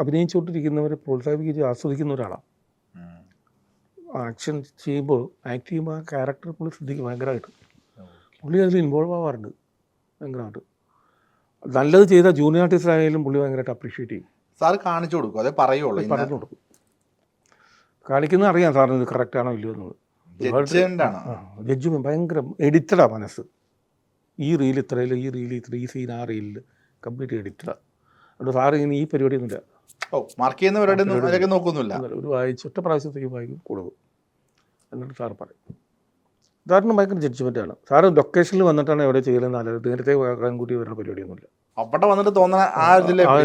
അഭിനയിച്ചുകൊണ്ടിരിക്കുന്നവരെ പ്രോത്സാഹിപ്പിച്ച് ആസ്വദിക്കുന്ന ഒരാളാണ്. ആക്ട് ചെയ്യുമ്പോൾ ആ ക്യാരക്ടർ പുള്ളി ശ്രദ്ധിക്കും ഭയങ്കരമായിട്ട്. പുള്ളി അതിൽ ഇൻവോൾവ് ആവാറുണ്ട് ഭയങ്കരമായിട്ട്. നല്ലത് ചെയ്ത ജൂനിയർ ആർട്ടിസ്റ്റ് ആയാലും പുള്ളി ഭയങ്കരമായിട്ട് അപ്രീഷിയേറ്റ് ചെയ്യും. സാർ കാണിച്ചു കൊടുക്കും, അതേ പറയുള്ളൂ, പറഞ്ഞു കൊടുക്കും. കാണിക്കുന്നത് അറിയാം സാറിന് ഇത് കറക്റ്റാണോ ഇല്ലയോ എന്നുള്ളത്. ജഡ്ജ്മെൻറ്റ് ഭയങ്കര എഡിറ്റഡാണ് മനസ്സ്. ഈ റീൽ ഇത്രയിൽ, ഈ റീൽ ഇത്ര, ഈ സീൻ ആ റീലിൽ കംപ്ലീറ്റ് എഡിറ്റഡാണ്. അതുകൊണ്ട് സാറ് ഇങ്ങനെ ഈ പരിപാടിയൊന്നുമില്ല, മാർക്ക് ചെയ്യുന്ന പരിപാടി നോക്കുന്നില്ല. ഒരു ഒറ്റ പ്രാവശ്യത്തേക്ക് വായിക്കും കൊടുക്കും, എന്നിട്ട് സാറ് പറയും. സാറിന് ഭയങ്കര ജഡ്ജ്മെൻറ്റാണ്. സാറ് ലൊക്കേഷനിൽ വന്നിട്ടാണ് എവിടെ ചെയ്യലെന്ന് ആലോചിച്ച് നേരത്തെ കൂട്ടി വരുന്ന പരിപാടിയൊന്നുമില്ല. അവിടെ വന്നിട്ട് തോന്നുന്ന ആ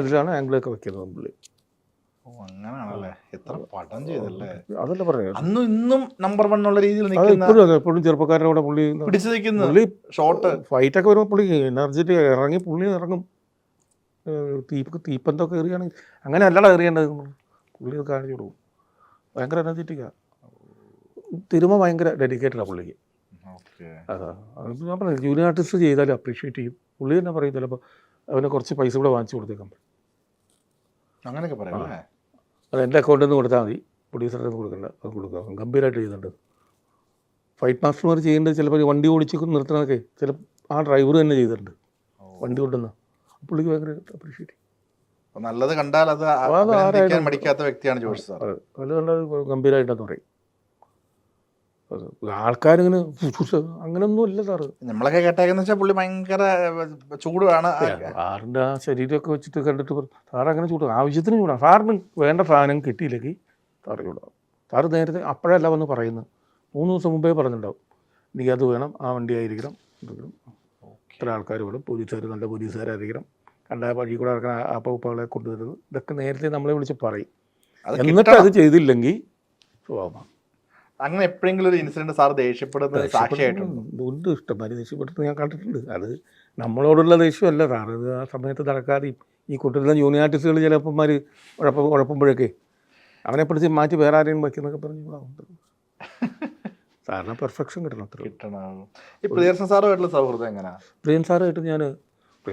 ഇതിലാണ് ആംഗിളൊക്കെ വെക്കുന്നത് പുള്ളി. അങ്ങനെയാണല്ലേ? എത്ര പടം ചെയ്തല്ലേ? അതല്ല പറയുന്നത്, അന്നും ഇന്നും നമ്പർ 1 എന്നുള്ള രീതിയിൽ എപ്പോഴും ചെറുപ്പക്കാരുടെ കൂടെ പുള്ളി പിടിച്ചു നിൽക്കുന്നു. പുള്ളി ഷോട്ട് ഫൈറ്റൊക്കെ വരുമ്പോൾ പുള്ളി എനർജറ്റി ഇറങ്ങി പുള്ളി ഇറങ്ങും. തീപ്പന്തൊക്കെ എറിയുകയാണെങ്കിൽ അങ്ങനെ അല്ലടാ എറിയേണ്ടത്, പുള്ളി അത് കാണിച്ചു കൊടുക്കും. ഭയങ്കര എനർജറ്റിക്കാണ്. തിരുമ ഭയങ്കര ഡെഡിക്കേറ്റഡാണ് പുള്ളിക്ക്. അതാ ഞാൻ പറഞ്ഞു, ജൂനിയർ ആർട്ടിസ്റ്റ് ചെയ്താലും അപ്രീഷിയേറ്റ് ചെയ്യും. പുള്ളി തന്നെ പറയും ചിലപ്പോൾ അവന് കുറച്ച് പൈസ കൂടെ വാങ്ങിച്ചു കൊടുത്തേക്കാൻ പറയും. അങ്ങനെയൊക്കെ പറയാം. അത് എൻ്റെ അക്കൗണ്ടിൽ നിന്ന് കൊടുത്താൽ മതി, പ്രൊഡ്യൂസറിൽ നിന്ന് കൊടുക്കണ്ട, അത് കൊടുക്കാം. ഗംഭീരമായിട്ട് ചെയ്യുന്നുണ്ട്. ഫൈറ്റ് മാസ്റ്റർമാർ ചെയ്യേണ്ടത് ചിലപ്പോൾ വണ്ടി ഓടിച്ച് നിർത്തണതൊക്കെ ചിലപ്പോൾ ആ ഡ്രൈവർ തന്നെ ചെയ്തിട്ടുണ്ട്, വണ്ടി കൊണ്ടുവന്ന്. പുള്ളിക്ക് ഭയങ്കര അപ്രീഷിയേറ്റ് ചെയ്യും. നല്ലത് കണ്ടാൽ അത് മടിക്കാത്ത വ്യക്തിയാണ് ജോഷി സാർ. അത് കണ്ടത് ഗംഭീരമായിട്ടെന്ന് പറയും. ആൾക്കാരിങ്ങനെ അങ്ങനെയൊന്നും ഇല്ല സാറ്. നമ്മളൊക്കെ കേട്ടേക്കെന്ന് വെച്ചാൽ പുള്ളി ഭയങ്കര ചൂടുമാണ്. സാറിൻ്റെ ആ ശരീരമൊക്കെ വെച്ചിട്ട് കണ്ടിട്ട് സാറ് അങ്ങനെ ചൂടാണ്, ആവശ്യത്തിന് ചൂടാണ്. സാറിന് വേണ്ട സാധനം കിട്ടിയില്ലെങ്കിൽ സാറ് ചൂടാവും. സാറ് നേരത്തെ അപ്പോഴല്ല വന്ന് പറയുന്നത്, 3 ദിവസം മുമ്പേ പറഞ്ഞിട്ടുണ്ടാവും, എനിക്കത് വേണം, ആ വണ്ടി ആയിരിക്കണം, ഇത്ര ആൾക്കാർ വേണം, പോലീസുകാർ നല്ല പോലീസുകാരായിരിക്കണം, കണ്ട വഴി കൂടെ നടക്കുന്ന ആപ്പകളെ കൊണ്ടുവരുന്നത്, ഇതൊക്കെ നേരത്തെ നമ്മളെ വിളിച്ച് പറയും. എന്നിട്ട് അത് ചെയ്തില്ലെങ്കിൽ സ്വഭാവമാണ്. അങ്ങനെ എപ്പോഴെങ്കിലും ഒരു ഇൻസിഡന്റ് സാർ ദേഷ്യപ്പെടുന്നത് സാക്ഷിയായിട്ടുണ്ട്? ഇഷ്ടംമാതിരി ദേഷ്യപ്പെടുന്നത് ഞാൻ കണ്ടിട്ടുണ്ട്. അത് നമ്മളോടുള്ള ദേഷ്യമല്ല സാറ്, അത് ആ സമയത്ത് നടക്കാതെയും ഈ കുട്ടികളുടെ ജൂനിയർ ആർട്ടിസ്റ്റുകൾ ചിലപ്പന്മാർ ഉഴപ്പുമ്പോഴൊക്കെ അവനെ പിടിച്ച് മാറ്റി വേറെ ആരെയും വയ്ക്കുന്നൊക്കെ പറഞ്ഞു. സാറിന് പെർഫെക്ഷൻ കിട്ടണം. ഈ പ്രിയദർശൻ സാറുമായിട്ടുള്ള സൗഹൃദം എങ്ങനെയാണ്? പ്രിയൻ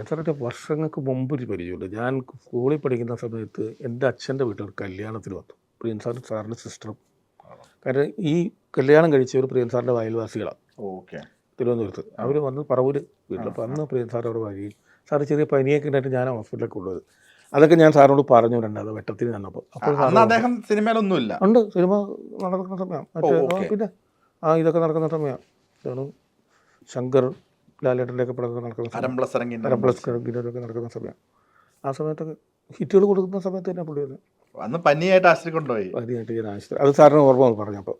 സാറായിട്ട് വർഷങ്ങൾക്ക് മുമ്പ് ഒരു പരിചയമുണ്ട്. ഞാൻ സ്കൂളിൽ പഠിക്കുന്ന സമയത്ത് എൻ്റെ അച്ഛൻ്റെ വീട്ടിൽ ഒരു കല്യാണത്തിന് വന്നു. പ്രിയൻ സാറിൻ്റെ സിസ്റ്ററും. കാരണം ഈ കല്യാണം കഴിച്ചവർ പ്രിയൻ സാറിൻ്റെ അയൽവാസികളാണ് തിരുവനന്തപുരത്ത്. അവർ വന്ന് പറവൂര് വീട്ടിൽ. അപ്പോൾ അന്ന് പ്രിയൻ സാർ അവിടെ വരികയും സാറ് ചെറിയ പനിയൊക്കെ ഉണ്ടായിട്ട് ഞാൻ ഹോസ്പിറ്റലിലേക്ക് കൊണ്ടുപോയത്. അതൊക്കെ ഞാൻ സാറിനോട് പറഞ്ഞിട്ടുണ്ട്, അത് വെട്ടത്തിന് തന്നപ്പോൾ. അപ്പോൾ അദ്ദേഹം സിനിമയിലൊന്നുമില്ല, ഉണ്ട്, സിനിമ നടക്കുന്ന സമയം, മറ്റേ പിന്നെ ഇതൊക്കെ നടക്കുന്ന സമയമാണ്. ഇതാണ് ശങ്കർ ലാലേട്ടൻ്റെയൊക്കെ പടമൊക്കെ നടക്കുന്ന അരംപ്ലസ് നടക്കുന്ന സമയം. ആ സമയത്തൊക്കെ ഹിറ്റുകൾ കൊടുക്കുന്ന സമയത്ത് തന്നെ പുള്ളി വന്നു. അന്ന് പനിയായിട്ട് ആശുപത്രി കൊണ്ടുപോയി. പനിയായിട്ട് ഞാൻ ആശുപത്രി, അത് സാറിന് ഓർമ്മ പറഞ്ഞപ്പോൾ.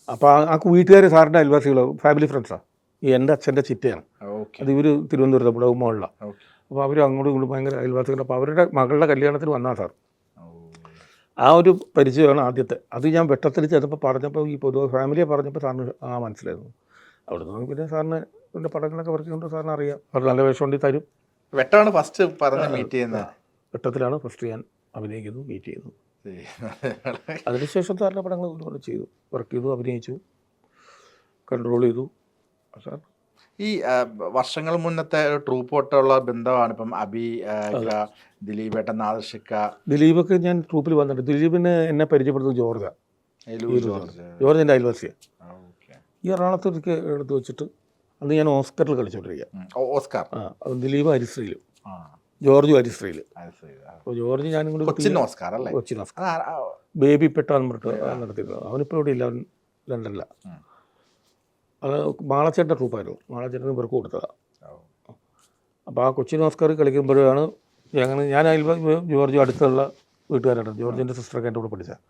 അപ്പോൾ ആ വീട്ടുകാർ സാറിൻ്റെ അയൽവാസികളോ ഫാമിലി ഫ്രണ്ട്സാണ്. ഈ എൻ്റെ അച്ഛൻ്റെ ചിറ്റയാണ്. അത് ഇവർ തിരുവനന്തപുരത്ത് മുളകുമ്പോഴുള്ള. അപ്പോൾ അവർ അങ്ങോട്ടും ഇങ്ങോട്ടും ഭയങ്കര അയൽവാസികൾ. അപ്പോൾ അവരുടെ മകളുടെ കല്യാണത്തിന് വന്നാൽ സാർ ആ ഒരു പരിചയമാണ് ആദ്യത്തെ. അത് ഞാൻ വെട്ടത്തിൽ ചെന്നപ്പോൾ പറഞ്ഞപ്പോൾ ഈ പൊതുവെ ഫാമിലിയെ പറഞ്ഞപ്പോൾ സാറിന് മനസ്സിലായിരുന്നു. അവിടെ നിന്ന് പിന്നെ സാറിന് എൻ്റെ പടങ്ങളൊക്കെ വരച്ചുകൊണ്ട് സാറിന് അറിയാം. അവർ നല്ല വേഷം കൊണ്ട് തരും. വെട്ടമാണ് ഫസ്റ്റ് പറഞ്ഞ് മീറ്റ് ചെയ്യുന്നത്. വെട്ടത്തിലാണ് ഫസ്റ്റ് ഞാൻ അഭിനയിക്കുന്നു, മീറ്റ് ചെയ്യുന്നു. അതിനുശേഷം സാറിൻ്റെ പടങ്ങൾ ഒരുപാട് ചെയ്തു, വർക്ക് ചെയ്തു, അഭിനയിച്ചു, കൺട്രോൾ ചെയ്തു. സാർ ഈ വർഷങ്ങൾ മുന്നത്തെ ട്രൂപ്പോട്ടുള്ള ബന്ധമാണ് ഇപ്പം അബി, ദിലീപേട്ടൻ, നാദർഷിക്ക. ദിലീപൊക്കെ ഞാൻ ട്രൂപ്പിൽ വന്നിട്ട് ദിലീപിനെ എന്നെ പരിചയപ്പെടുന്നത് ജോർജ് എൻ്റെ അയൽവാസിയാണ്. ഈ എറണാകുളത്തൊക്കെ എടുത്ത് വെച്ചിട്ട് അന്ന് ഞാൻ ഓസ്കറിൽ കളിച്ചുകൊണ്ടിരിക്കുക. ഓസ്കാർ. അത് ദിലീപ് ഹരിശ്രീയിലും ജോർജ് ഹരിശ്രീയിൽ. അപ്പോൾ ജോർജ് ഞാനും കൂടി കൊച്ചിൻ ഓസ്കാർ അല്ലേ? കൊച്ചിൻ ഓസ്കാർ ബേബി പെട്ടാന്ന് പറഞ്ഞിട്ട് നടത്തിയിരുന്നു. അവനിപ്പോൾ ഇവിടെ ഇല്ല, അവൻ ലണ്ടനിലാണ്. അത് മാളച്ചേട്ടൻ്റെ ട്രൂപ്പായിരുന്നു. മാളച്ചേട്ടന് ഇവർക്ക് കൊടുത്തതാണ്. അപ്പോൾ ആ കൊച്ചിൻ ഓസ്കാർ കളിക്കുമ്പോഴാണ് ഞാൻ അതിൽ ജോർജ് അടുത്തുള്ള വീട്ടുകാരാണ്. ജോർജിൻ്റെ സിസ്റ്ററൊക്കെ എൻ്റെ കൂടെ പഠിച്ചത്.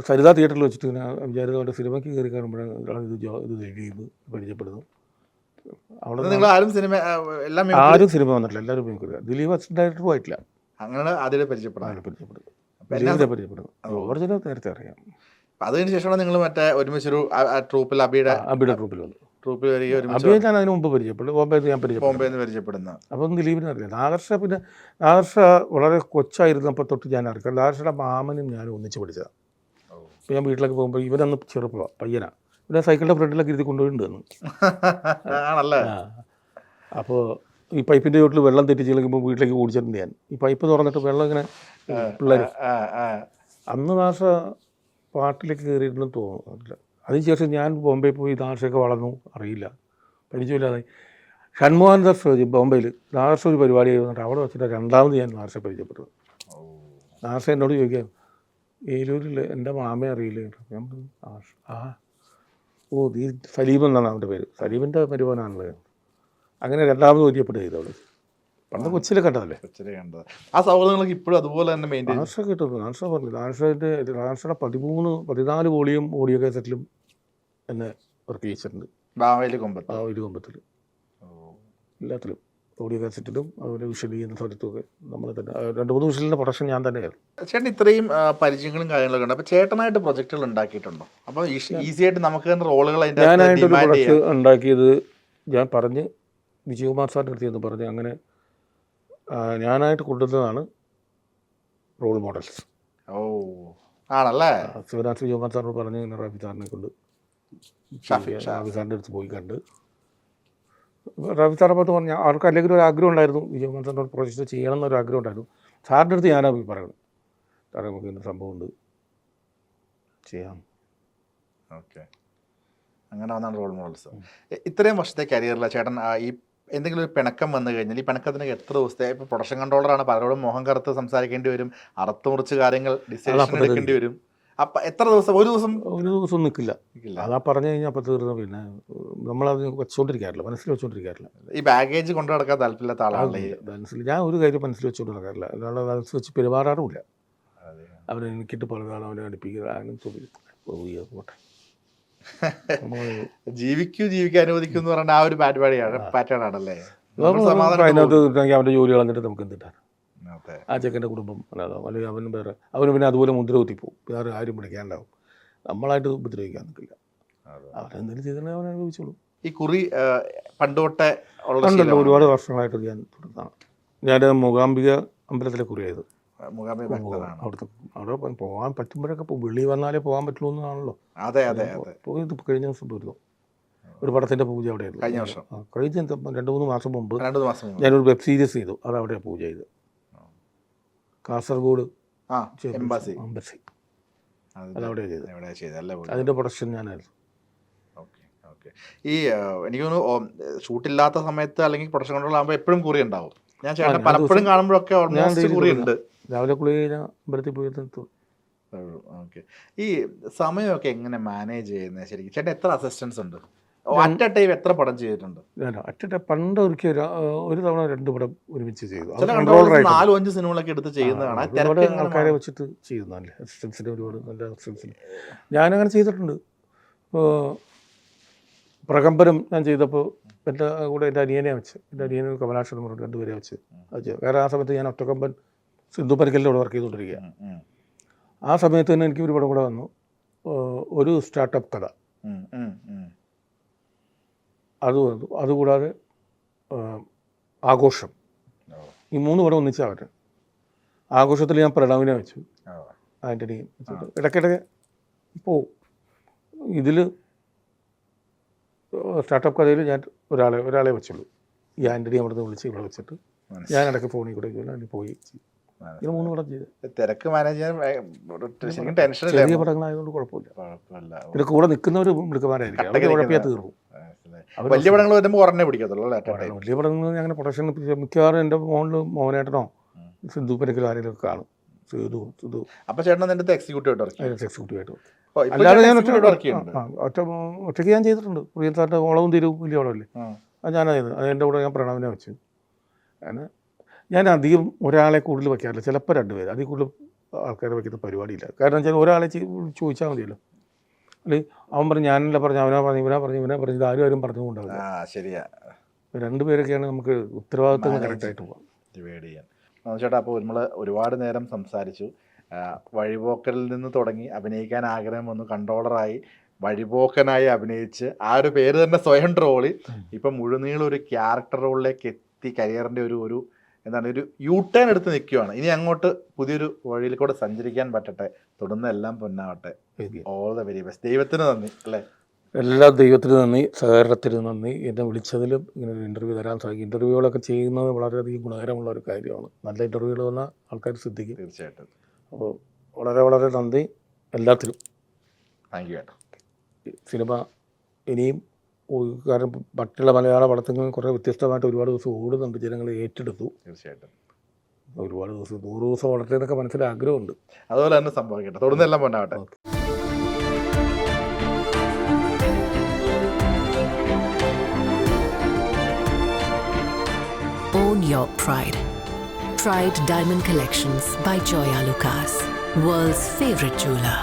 സരിത തിയേറ്ററിൽ വെച്ചിട്ട് ഇങ്ങനെ വിചാരിച്ചുകൊണ്ട് സിനിമയ്ക്ക് കയറി കാണുമ്പോഴാണ് ഇത് ദിലീപ് പരിചയപ്പെടുന്നു. അവിടെ ആരും സിനിമ വന്നിട്ടില്ല, എല്ലാവരും മിമിക്രി. ദിലീപ് അസിസ്റ്റന്റ് ഡയറക്ടറും ആയിട്ടില്ല. അങ്ങനെ അതിൽ പരിചയപ്പെടുന്നു. പരിചയപ്പെടുന്നു. ജോർജിനെ നേരത്തെ അറിയാം. അതിന് ശേഷമാണ് നിങ്ങൾ മറ്റേ ഒരുമിച്ചൊരു ട്രൂപ്പിൽ അബിയുടെ ട്രൂപ്പിൽ വന്നു. ട്രൂപ്പിൽ വരികയും അബിയെ ഞാൻ അതിന് മുമ്പ് പരിചയപ്പെട്ടു. ബോംബെയിൽ ഞാൻ പരിചയപ്പെടുന്നു. അപ്പം ദിലീപിനെ അറിയാം. ആദർശ വളരെ കൊച്ചായിരുന്നപ്പോൾ തൊട്ട് ഞാൻ അറിയാം. ആദർശയുടെ മാമനും ഞാനും ഒന്നിച്ച് പഠിച്ചതാണ്. അപ്പോൾ ഞാൻ വീട്ടിലൊക്കെ പോകുമ്പോൾ ഇവനന്ന് ചെറുപ്പമാണ്, പയ്യനാണ്. ഇവിടെ സൈക്കിളിൻ്റെ ഫ്രണ്ടിലൊക്കെ ഇരുത്തി കൊണ്ടുപോയിട്ടുണ്ട്. അപ്പോൾ ഈ പൈപ്പിൻ്റെ ചോട്ടിൽ വെള്ളം തെറ്റിച്ച് കളിക്കുമ്പോൾ വീട്ടിലേക്ക് ഓടിച്ചിട്ടുണ്ട് ഞാൻ. ഈ പൈപ്പ് തുറന്നിട്ട് വെള്ളം ഇങ്ങനെ പിള്ളേർ. അന്ന് ദാസ പാട്ടിലേക്ക് കയറിയിട്ടുണ്ടെന്ന് തോന്നുന്നില്ല. അതിനുശേഷം ഞാൻ ബോംബെ പോയി ദാസയൊക്കെ വളർന്നു, അറിയില്ല, പരിചയമില്ലാതെ. ഷൺമോഹൻ ദാസ് ബോംബെയിൽ ദാസ ഒരു പരിപാടി ആയിരുന്നിട്ട് അവിടെ വെച്ചിട്ട് രണ്ടാമത് ഞാൻ ദാസയെ പരിചയപ്പെട്ടത്. ദാസ എന്നോട് ചോദിക്കാം, ഏലൂരിൽ എൻ്റെ മാമയെ അറിയില്ലേ? ഞാൻ പറഞ്ഞു നീ സലീം എന്നാണ് അവൻ്റെ പേര്, സലീമിൻ്റെ മരുമോനാണല്ലോ. അങ്ങനെ രണ്ടാമത് പരിചയപ്പെടുക ചെയ്തു അവിടെ. പണ്ട് കൊച്ചിലെ കണ്ടതല്ലേ. ആ സൗഹൃദങ്ങളൊക്കെ ഇപ്പോഴും അതുപോലെ തന്നെ മെയിൻറ്റെയിൻ. നാഷ കിട്ടുന്നു. നാഷ പറഞ്ഞു നാഷയുടെ 14 വോളിയും ഓഡിയോ കാസറ്റിലും എന്നെ വർക്ക് ചെയ്യിച്ചിട്ടുണ്ട്. കൊമ്പത്തിൽ എല്ലാത്തിലും ഓഡിയോ കാസറ്റിലും അതുപോലെ വിഷ്വൽ ചെയ്യുന്ന സ്ഥലത്തുമൊക്കെ നമ്മൾ തന്നെ 2-3 വിഷ്വലിൻ്റെ പ്രൊഡക്ഷൻ ഞാൻ തന്നെയായിരുന്നു. ചേട്ടൻ ഇത്രയും പരിചയങ്ങളും കാര്യങ്ങളൊക്കെ ഉണ്ട്. അപ്പോൾ ചേട്ടനായിട്ട് പ്രൊജക്റ്റുകൾ ഉണ്ടാക്കിയിട്ടുണ്ടോ? അപ്പോൾ ഈസി ആയിട്ട് നമുക്ക് തന്നെ റോളുകൾ ഞാനായിട്ടൊരു പ്രൊഡക്റ്റ് ഉണ്ടാക്കിയത് ഞാൻ പറഞ്ഞ് വിജയകുമാർ സാറിൻ്റെ അടുത്ത് എന്ന് പറഞ്ഞ് അങ്ങനെ ഞാനായിട്ട് കൊണ്ടുവന്നതാണ് റോൾ മോഡൽസ്. ആണല്ലേ? ശിവരാജ് വിജയകുമാർ സാറിനോട് പറഞ്ഞ് ഇങ്ങനെ റാഫി സാറിനെ കൊണ്ട് റാഫി സാറിൻ്റെ അടുത്ത് പോയി കണ്ട് റാഫി സാറിനെ പറ്റി പറഞ്ഞാൽ അവർക്ക് അല്ലെങ്കിൽ ഒരു ആഗ്രഹം ഉണ്ടായിരുന്നു, വിജയകുമാർ സാറിനോട് പ്രൊജക്റ്റ് ചെയ്യണം എന്നൊരു ആഗ്രഹം ഉണ്ടായിരുന്നു. സാറിൻ്റെ അടുത്ത് ഞാനാ പോയി പറയുന്നത്, സാറേ നമുക്ക് ഇങ്ങനെ സംഭവമുണ്ട്, ചെയ്യാം. ഓക്കെ, അങ്ങനെ വന്നാണ് റോൾ മോഡൽസ്. ഇത്രയും വർഷത്തെ കരിയറിൽ ചേട്ടൻ ഈ എന്തെങ്കിലും ഒരു പിണക്കം വന്നു കഴിഞ്ഞാൽ ഈ പിണക്കത്തിന് എത്ര ദിവസത്തെ? ഇപ്പോൾ പ്രൊഡക്ഷൻ കൺട്രോളറാണ്, പലരോടും മുഖം കറുത്ത് സംസാരിക്കേണ്ടി വരും, അറുത്ത് മുറിച്ച് കാര്യങ്ങൾ ഡിസിഷൻ എടുക്കേണ്ടി വരും. അപ്പം എത്ര ദിവസം? ഒരു ദിവസം നിൽക്കില്ല. അതാ പറഞ്ഞു കഴിഞ്ഞാൽ അപ്പം തീർന്നു. പിന്നെ നമ്മളത് വെച്ചുകൊണ്ടിരിക്കാറില്ല, മനസ്സിൽ വെച്ചുകൊണ്ടിരിക്കാറില്ല. ഈ ബാഗേജ് കൊണ്ടു നടക്കാൻ താല്പര്യമില്ലാത്ത ആളാണ്. മനസ്സിൽ ഞാൻ ഒരു കാര്യം മനസ്സിൽ വെച്ചുകൊണ്ട് നടക്കാറില്ല, അല്ലാതെ മനസ്സിൽ വെച്ച് പെരുമാറാറുമില്ല. അവനെ എനിക്കിട്ട് പലതാണ് അവനെ അടുപ്പിക്കുക, അങ്ങനെ പോട്ടെ. ജീവിക്കാൻ അനുവദിക്കും എന്ന് പറഞ്ഞാൽ ആ ഒരു പാറ്റേൺ ആണല്ലേ. അതിനകത്ത് അവൻ്റെ ജോലി കളഞ്ഞിട്ട് നമുക്ക് എന്തിട്ടാണ്? ആ ചെക്കൻ്റെ കുടുംബം അല്ലാതാവും, അല്ലെങ്കിൽ അവനും വേറെ അവന് പിന്നെ അതുപോലെ മുദ്ര കുത്തിപ്പോവും, വേറെ ആരും വിളിക്കാണ്ടാവും. നമ്മളായിട്ട് ഉപദ്രവിക്കാൻ നിൽക്കില്ല. അവരെന്തെങ്കിലും ചെയ്തിട്ടുണ്ടെങ്കിൽ അവൻ അനുഭവിച്ചോളൂ. ഈ കുറി പണ്ടോട്ടെ ഉണ്ടല്ലോ, ഒരുപാട് വർഷങ്ങളായിട്ട് ഞാൻ തുടർന്നാണ്. ഞാൻ മൂകാംബിക അമ്പലത്തിലെ കുറിയായത്. അവിടുത്തെ അവിടെ പോകാൻ പറ്റുമ്പോഴൊക്കെ വെളി വന്നാലേ പോകാൻ പറ്റുള്ളൂ എന്നാണല്ലോ. പോയത് കഴിഞ്ഞ ദിവസം പോയിരുന്നു, ഒരു പടത്തിൻ്റെ പൂജ അവിടെയായിരുന്നു. കഴിഞ്ഞ 2-3 മാസം മുമ്പ് ഞാനൊരു വെബ് സീരീസ് ചെയ്തു, അത് അവിടെയാണ് പൂജ ചെയ്ത്. കാസർഗോഡ് എംബസി അതവിടെ ചെയ്തത്, അതിൻ്റെ പ്രൊഡക്ഷൻ ഞാനായിരുന്നു. ഈ എനിക്ക് തോന്നുന്നു ഷൂട്ടില്ലാത്ത സമയത്ത് അല്ലെങ്കിൽ പ്രൊഡക്ഷൻ കൺട്രോൾ ആകുമ്പോൾ എപ്പോഴും കുറി ഉണ്ടാവും. ഞാൻ ചേട്ടൻ പലപ്പോഴും കാണുമ്പോഴൊക്കെ കുറിയുണ്ട്. രാവിലെ കുളി കഴിഞ്ഞാൽ അമ്പലത്തിൽ പോയി. ഓക്കെ, ഈ സമയമൊക്കെ എങ്ങനെ മാനേജ് ചെയ്യുന്നത് ശരിക്കും? ചേട്ടൻ എത്ര അസിസ്റ്റൻസ് ഉണ്ട്? അറ്റ് എ ടൈം എത്ര പടം ചെയ്തിട്ടുണ്ട്? അറ്റ് എ ടൈം പണ്ട് ഒരു തവണ 2 പടം ഒരുമിച്ച് ചെയ്തു. 4-5 സിനിമകളൊക്കെ എടുത്ത് ചെയ്യുന്നതാണ്. ആൾക്കാരെ വെച്ചിട്ട് ചെയ്യുന്നതല്ലേ, അസിസ്റ്റൻസിന് ഒരുപാട് നല്ല അസിസ്റ്റൻസിന് ഞാനങ്ങനെ ചെയ്തിട്ടുണ്ട്. ഇപ്പോൾ പ്രകമ്പനം ഞാൻ ചെയ്തപ്പോൾ എൻ്റെ കൂടെ എൻ്റെ അനിയനെ വെച്ച്, എൻ്റെ അനിയനും കമലാക്ഷനും പറഞ്ഞിട്ട് 2 പേരെ വെച്ച് അത് ചെയ്തു. വേറെ ആ സമയത്ത് ഞാൻ ഒറ്റക്കമ്പൻ സിന്ധു പരിക്കലിലൂടെ വർക്ക് ചെയ്തുകൊണ്ടിരിക്കുക. ആ സമയത്ത് തന്നെ എനിക്ക് ഒരു പടം കൂടെ വന്നു, ഒരു സ്റ്റാർട്ടപ്പ് കഥ, അത് വന്നു. അതുകൂടാതെ ആഘോഷം, ഈ 3 പടം ഒന്നിച്ചാവട്ടെ. ആഘോഷത്തിൽ ഞാൻ പ്രണവിനെ വെച്ചു, ആൻ്റണി ഇടയ്ക്കിടയ്ക്ക് പോവും. ഇതിൽ സ്റ്റാർട്ടപ്പ് കഥയിൽ ഞാൻ ഒരാളെ വെച്ചുള്ളൂ, ഈ ആൻ്റണി അവിടെ നിന്ന് വിളിച്ച് ഇവിടെ വെച്ചിട്ട് ഞാൻ ഇടയ്ക്ക് ഫോണിൽ കൂടെ പോയി. ഇങ്ങനെ 3 പടം ചെയ്ത് തിരക്ക് മാനേജ് ചെയ്യാൻ ടെൻഷൻ. ചെറിയ പടങ്ങളായതുകൊണ്ട് കുഴപ്പമില്ല. പിന്നെ കൂടെ നിൽക്കുന്നവർ മിടുക്കന്മാരായിരിക്കും, അവരുടെ കുഴപ്പമില്ല, തീർന്നു. വലിയ പടങ്ങൾ വരുമ്പോൾ ഉടനെ പിടിക്കത്തുള്ളൂ അല്ലേ? വലിയ പടങ്ങൾ അങ്ങനെ പ്രൊഡക്ഷൻ മിക്കവാറും എൻ്റെ മോനേട്ടനോ സിന്ധു പരക്കലോ ആരെങ്കിലും ഒക്കെ കാണും. സിധു അപ്പോൾ ചേട്ടൻ എൻ്റെ അടുത്ത് എക്സിക്യൂട്ടീവ് ആയിട്ട് വർക്ക് എക്സിക്യൂട്ടീവായിട്ട്. ചെയ്യും. അല്ലാതെ ഞാൻ വർക്ക് ചെയ്യുന്നുണ്ട്. ഒറ്റയ്ക്ക് ഞാൻ ചെയ്തിട്ടുണ്ട്. പ്രിയത്താൻ്റെ ഓളവും തിരിവും വലിയ ഓളമല്ലേ, അത് ഞാനാണ് ചെയ്തത്. അത് എൻ്റെ കൂടെ ഞാൻ പ്രണവിനെ വെച്ചു. അങ്ങനെ ഞാൻ അധികം ഒരാളെ കൂടുതൽ വയ്ക്കാറില്ല, ചിലപ്പോൾ 2 പേര്, അതിൽ കൂടുതൽ ആൾക്കാരെ വയ്ക്കുന്ന പരിപാടിയില്ല. കാരണം വെച്ചാൽ ഒരാളെ ചോദിച്ചാൽ മതിയല്ലോ. അല്ലെങ്കിൽ അവൻ പറഞ്ഞു ഞാനല്ല പറഞ്ഞു, അവനാ പറഞ്ഞു, ഇവനാ പറഞ്ഞു, ഇത് ആരും പറഞ്ഞുകൊണ്ടാവില്ല. ശരിയാ. 2 പേരൊക്കെയാണ് നമുക്ക് ഉത്തരവാദിത്തം കറക്റ്റായിട്ട് പോകാം. ഡിവൈഡ് ചെയ്യാൻ. ചേട്ടാ, അപ്പോൾ നമ്മൾ ഒരുപാട് നേരം സംസാരിച്ചു. വഴിപോക്കലിൽ നിന്ന് തുടങ്ങി അഭിനയിക്കാൻ ആഗ്രഹം വന്നു, കൺട്രോളറായി, വഴിപോക്കനായി അഭിനയിച്ച് ആ ഒരു പേര് തന്നെ സ്വയം ട്രോളി ഇപ്പം മുഴുനീളം ഒരു ക്യാരക്ടർ റോളിലേക്ക് എത്തി കരിയറിൻ്റെ ഒരു എന്താണ് ഒരു യൂട്ടേൺ എടുത്ത് നിൽക്കുകയാണ്. ഇനി അങ്ങോട്ട് പുതിയൊരു വഴിയിൽ കൂടെ സഞ്ചരിക്കാൻ പറ്റട്ടെ, തുടർന്ന് എല്ലാം പൊന്നാവട്ടെ. All the very best. ദൈവത്തിന് നന്ദി അല്ലേ? എല്ലാ ദൈവത്തിന് നന്ദി, സഹകരണത്തിന് നന്ദി. എന്നെ വിളിച്ചതിലും ഇങ്ങനെ ഒരു ഇൻ്റർവ്യൂ തരാൻ സാധിക്കും. ഇൻ്റർവ്യൂകളൊക്കെ ചെയ്യുന്നത് വളരെയധികം ഗുണകരമുള്ള ഒരു കാര്യമാണ്. നല്ല ഇൻ്റർവ്യൂകൾ വന്നാൽ ആൾക്കാർ ശ്രദ്ധിക്കും. തീർച്ചയായിട്ടും. അപ്പോൾ വളരെ വളരെ നന്ദി എല്ലാത്തിനും. താങ്ക് യു ചേട്ടാ. സിനിമ ഇനിയും കാരണം മറ്റുള്ള മലയാള പടത്തിൽ കുറേ വ്യത്യസ്തമായിട്ട് ഒരുപാട് ദിവസം ഓടുന്നുണ്ട്, ജനങ്ങൾ ഏറ്റെടുത്തു. തീർച്ചയായിട്ടും. ഒരുപാട് ദിവസം 100 ദിവസം ഓടട്ടെ എന്നൊക്കെ മനസ്സിൽ ആഗ്രഹമുണ്ട്. അതുപോലെ തന്നെ സംഭവിക്കട്ടെ, തുടർന്ന് എല്ലാം പൊന്നാവട്ടെ. Own your pride. Pride Diamond Collections by Joya Lucas, world's favorite jeweler.